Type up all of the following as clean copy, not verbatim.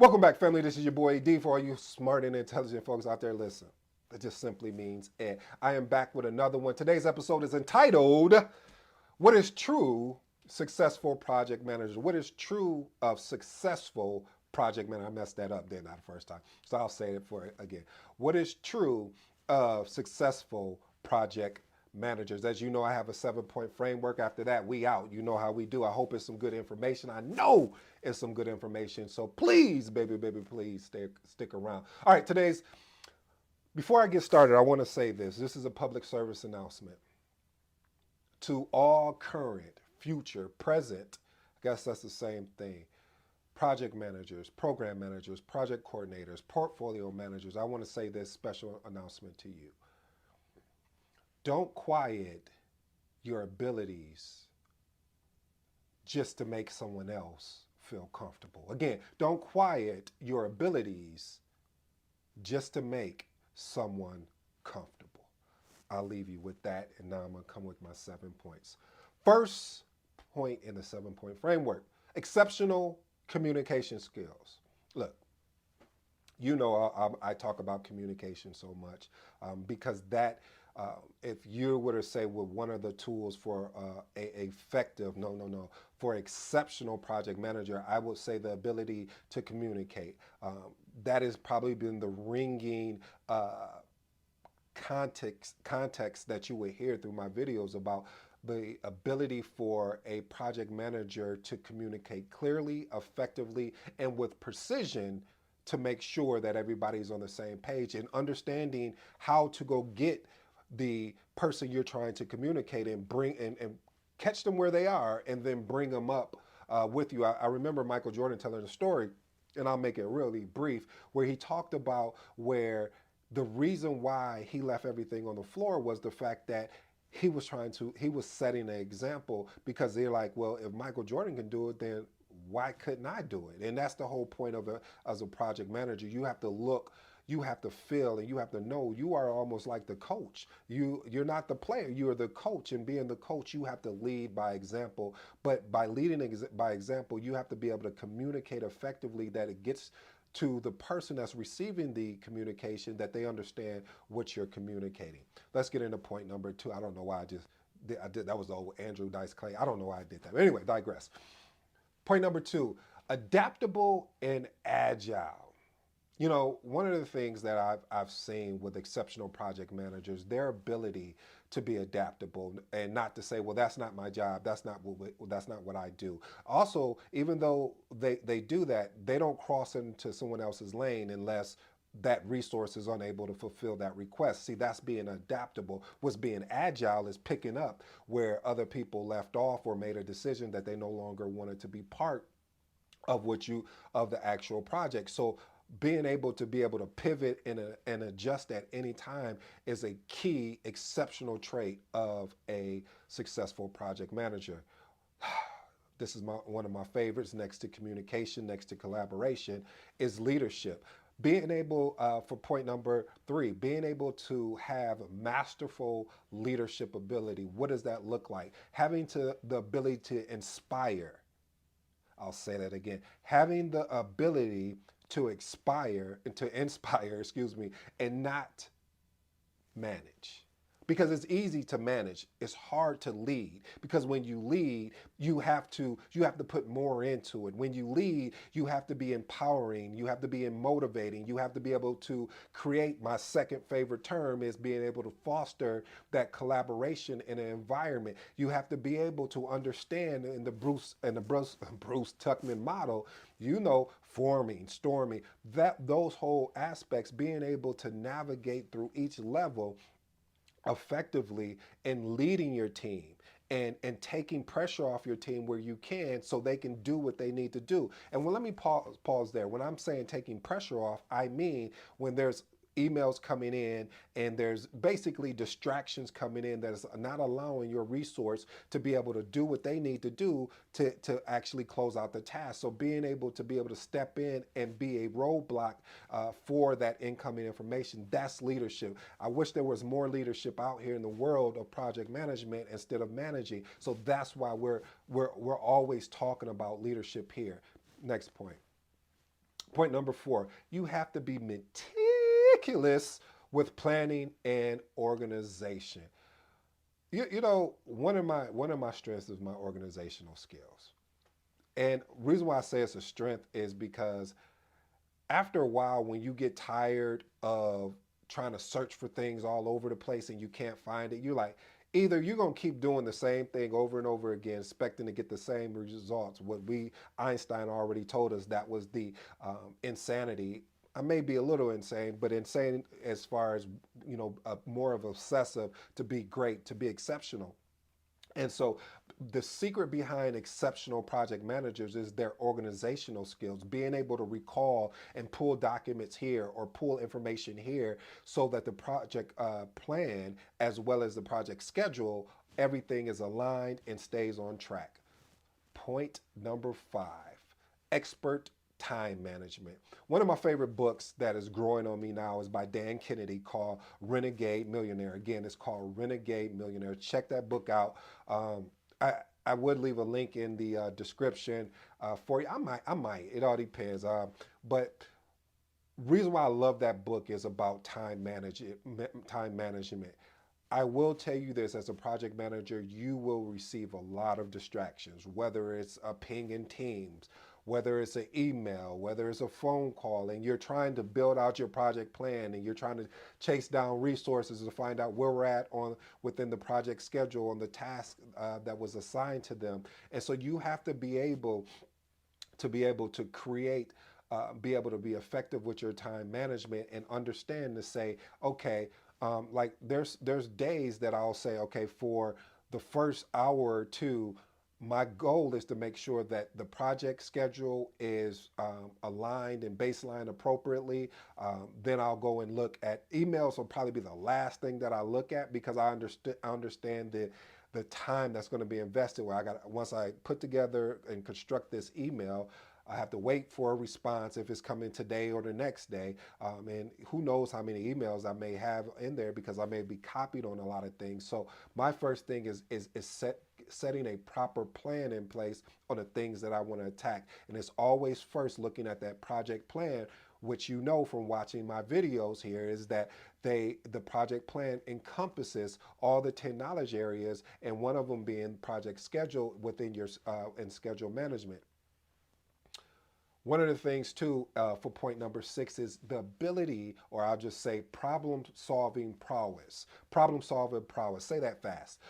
Welcome back, family. This is your boy D. For all you smart and intelligent folks out there, listen. It just simply means Ed. I am back with another one. Today's episode is entitled, What is True Successful Project Managers? What is true of successful project manager? I messed that up, didn't I, the first time? So I'll say it for it again. What is true of successful project managers? As you know, I have a 7-point framework. After that, we out. You know how we do. I hope it's some good information. I know it's some good information. So please, baby, please stick around. All right, before I get started, I want to say this. This is a public service announcement to all current, future, present, I guess that's the same thing, project managers, program managers, project coordinators, portfolio managers. I want to say this special announcement to you. Don't quiet your abilities just to make someone else feel comfortable. Again, don't quiet your abilities just to make someone comfortable. I'll leave you with that, and now I'm going to come with my 7 points. First point in the 7-point framework, exceptional communication skills. Look, you know I talk about communication so much because that, if you were to say, well, one of the tools for effective, for exceptional project manager, I would say the ability to communicate. That has probably been the ringing context that you would hear through my videos about the ability for a project manager to communicate clearly, effectively, and with precision to make sure that everybody's on the same page and understanding how to go get the person you're trying to communicate and bring and catch them where they are and then bring them up with you. I remember Michael Jordan telling a story, and I'll make it really brief, where he talked about where the reason why he left everything on the floor was the fact that he was setting an example, because they're like, well, if Michael Jordan can do it, then why couldn't I do it? And that's the whole point of it as a project manager. You have to look, you have to feel, and you have to know you are almost like the coach. You're not the player, you're the coach, and being the coach, you have to lead by example. But by leading by example, you have to be able to communicate effectively, that it gets to the person that's receiving the communication, that they understand what you're communicating. Let's get into point number 2. I don't know why I did that was the old Andrew Dice Clay. I don't know why I did that. But anyway, digress. Point number 2, adaptable and agile. You know, one of the things that I've seen with exceptional project managers, their ability to be adaptable and not to say, well, that's not my job, that's not what I do. Also, even though they do that, they don't cross into someone else's lane unless that resource is unable to fulfill that request. See, that's being adaptable. What's being agile is picking up where other people left off or made a decision that they no longer wanted to be part of of the actual project. So being able to pivot and adjust at any time is a key exceptional trait of a successful project manager. This is one of my favorites, next to communication, next to collaboration, is leadership. Being able, for point number 3, being able to have masterful leadership ability. What does that look like? Having the ability to inspire. I'll say that again. Having the ability to inspire, excuse me, and not manage. Because it's easy to manage, it's hard to lead. Because when you lead, you have to put more into it. When you lead, you have to be empowering, you have to be motivating, you have to be able to create. My second favorite term is being able to foster that collaboration in an environment. You have to be able to understand in the Bruce Tuckman model, forming, storming, those whole aspects, being able to navigate through each level effectively and leading your team and taking pressure off your team where you can, so they can do what they need to do. And let me pause there. When I'm saying taking pressure off, I mean when there's emails coming in and there's basically distractions coming in that is not allowing your resource to be able to do what they need to do to actually close out the task. So being able to step in and be a roadblock for that incoming information, that's leadership. I wish there was more leadership out here in the world of project management instead of managing. So that's why we're always talking about leadership here. Next point. Point number four, you have to be meticulous with planning and organization. One of my strengths is my organizational skills. And reason why I say it's a strength is because after a while, when you get tired of trying to search for things all over the place and you can't find it, you're like, either you're going to keep doing the same thing over and over again, expecting to get the same results. What Einstein already told us, that was the insanity. I may be a little insane, but insane as far as, more of obsessive to be great, to be exceptional. And so the secret behind exceptional project managers is their organizational skills, being able to recall and pull documents here or pull information here so that the project plan as well as the project schedule, everything is aligned and stays on track. Point number five, expert time management. One of my favorite books that is growing on me now is by Dan Kennedy called Renegade Millionaire. Again, it's called Renegade Millionaire. Check that book out. Um, I, I would leave a link in the description for you. I might. It all depends. But reason why I love that book is about time management. Time management. I will tell you this, as a project manager, you will receive a lot of distractions, whether it's a ping in Teams, whether it's an email, whether it's a phone call, and you're trying to build out your project plan and you're trying to chase down resources to find out where we're at on within the project schedule on the task that was assigned to them. And so you have to be able to create, be able to be effective with your time management and understand to say, okay, like there's days that I'll say, okay, for the first hour or two, my goal is to make sure that the project schedule is aligned and baseline appropriately. Then I'll go and look at emails. Will probably be the last thing that I look at because I understand the time that's going to be invested. Where I got once I put together and construct this email, I have to wait for a response if it's coming today or the next day. And who knows how many emails I may have in there because I may be copied on a lot of things. So my first thing is setting a proper plan in place on the things that I want to attack. And it's always first looking at that project plan, which you know from watching my videos here is that the project plan encompasses all the 10 knowledge areas, and one of them being project schedule within your and schedule management. One of the things too, for point number six, is the ability, or I'll just say problem solving prowess. Problem solving prowess. Say that fast.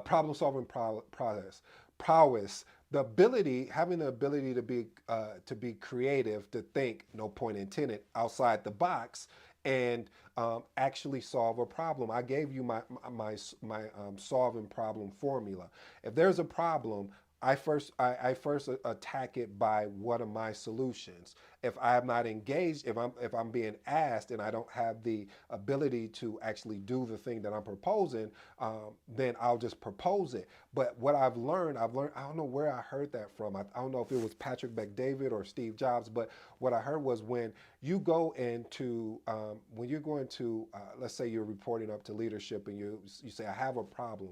Problem solving prowess. Prowess. The ability, having the ability to be creative, to think, no point intended, outside the box, and actually solve a problem. I gave you my solving problem formula. If there's a problem, I first attack it by what are my solutions. If I'm not engaged, if I'm being asked and I don't have the ability to actually do the thing that I'm proposing, then I'll just propose it. But what I've learned, I don't know where I heard that from. I don't know if it was Patrick McDavid or Steve Jobs, but what I heard was when you're going to, let's say you're reporting up to leadership and you say, I have a problem.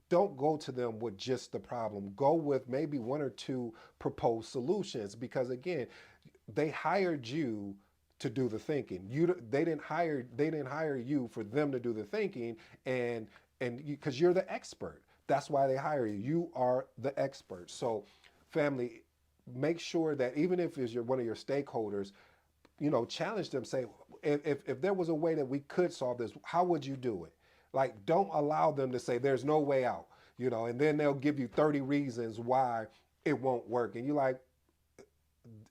Don't go to them with just the problem. Go with maybe one or two proposed solutions, because again, they hired you to do the thinking. They didn't hire you for them to do the thinking, and because you're the expert. That's why they hire you. You are the expert. So, family, make sure that even if it's one of your stakeholders, challenge them. Say, if there was a way that we could solve this, how would you do it? Like, don't allow them to say there's no way out, and then they'll give you 30 reasons why it won't work. And you're like,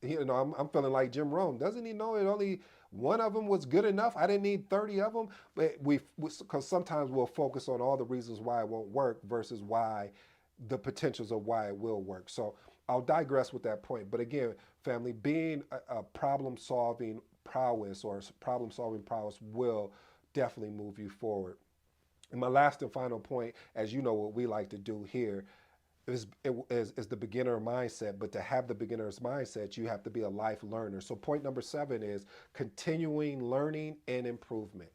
I'm feeling like Jim Rohn. Doesn't he know it only one of them was good enough? I didn't need 30 of them. But because sometimes we'll focus on all the reasons why it won't work versus the potentials of why it will work. So I'll digress with that point. But again, family, being a problem solving prowess or problem solving prowess will definitely move you forward. And my last and final point, as you know, what we like to do here is the beginner mindset. But to have the beginner's mindset, you have to be a life learner. So point number 7 is continuing learning and improvement.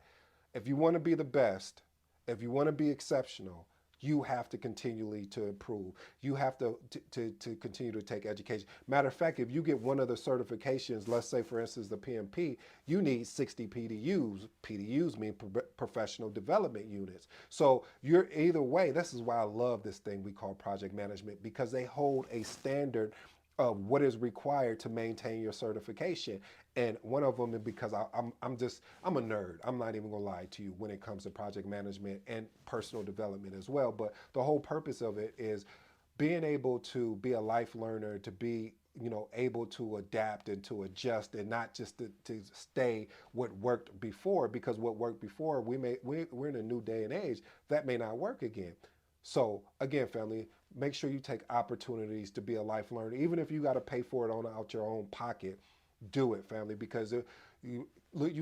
If you want to be the best, if you want to be exceptional, you have to continually to improve. You have to continue to take education. Matter of fact, if you get one of the certifications, let's say for instance the PMP, you need 60 PDUs. PDUs mean professional development units. So you're either way. This is why I love this thing we call project management, because they hold a standard of what is required to maintain your certification. And one of them is because I'm a nerd. I'm not even gonna lie to you when it comes to project management and personal development as well. But the whole purpose of it is being able to be a life learner, to be able to adapt and to adjust, and not just to stay what worked before, because what worked before, we're in a new day and age that may not work again. So again, family, make sure you take opportunities to be a life learner, even if you got to pay for it on out your own pocket. Do it, family, because you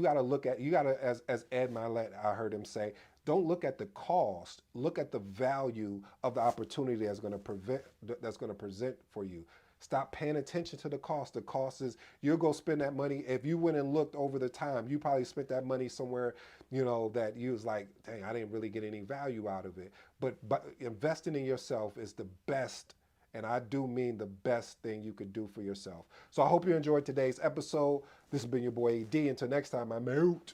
got to look at, you got to, as Ed Milet, I heard him say, don't look at the cost, look at the value of the opportunity that's going to present for you. Stop paying attention to the cost. The cost is you'll go spend that money. If you went and looked over the time, you probably spent that money somewhere, that you was like, dang, I didn't really get any value out of it. But investing in yourself is the best, and I do mean the best thing you could do for yourself. So I hope you enjoyed today's episode. This has been your boy AD. Until next time, I'm out.